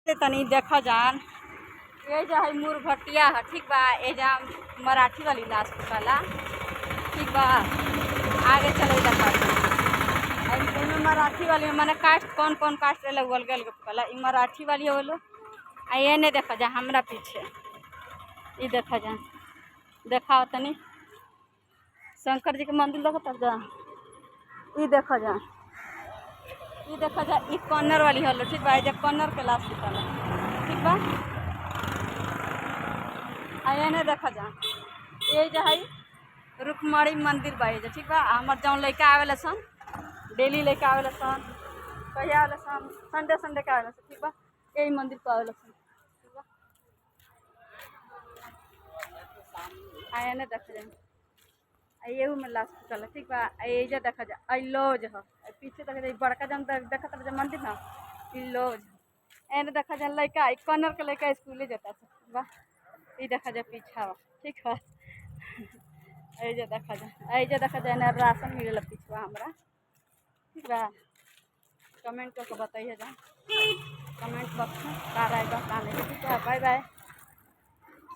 तनी देखा जान ये जो है मुरघटिया है ठीक बा। ये जा मराठी वाली लाश कला ठीक बा। आगे चले देखा में मराठी वाली मैंने कास्ट कौन कौन कास्ट लगल गल कला ई मराठी वाली है बोलो। आ ये नहीं देखा जा हमरा पीछे ये देखा जा देखा तनी शंकर जी के मंदिर देखा जा ये देखा जा ये कॉर्नर वाली हलो ठीक बा। जब कॉर्नर के लाश निकाला ठीक बा। आया नहीं देखा जा ये जो है रुकमणी मंदिर बा जे ठीक बा। हमार जौन लड़का आवेला सन डेली लड़का आवेला सन कहिया आवेला सन संडे संडे के आवेला सन ठीक बा। यही मंदिर पर आवेला सन ठीक बा। आया नहीं देखा जा ये में लाश निकाला ठीक बा। ये जो देखा जा आई लॉज है पीछे देखा जा बड़का जन देखा था मंदिर ना ई लॉज एने देखा जा लड़का कॉर्नर के लड़का स्कूले जाता था ठीक बा। ये देखा जा पीछा ठीक है ये देखा जा ना राशन मिलेला पीछवा हमरा ठीक बा। कमेंट करके बताइए जा कमेंट बॉक्स में का राय बा ठीक है। Bye bye.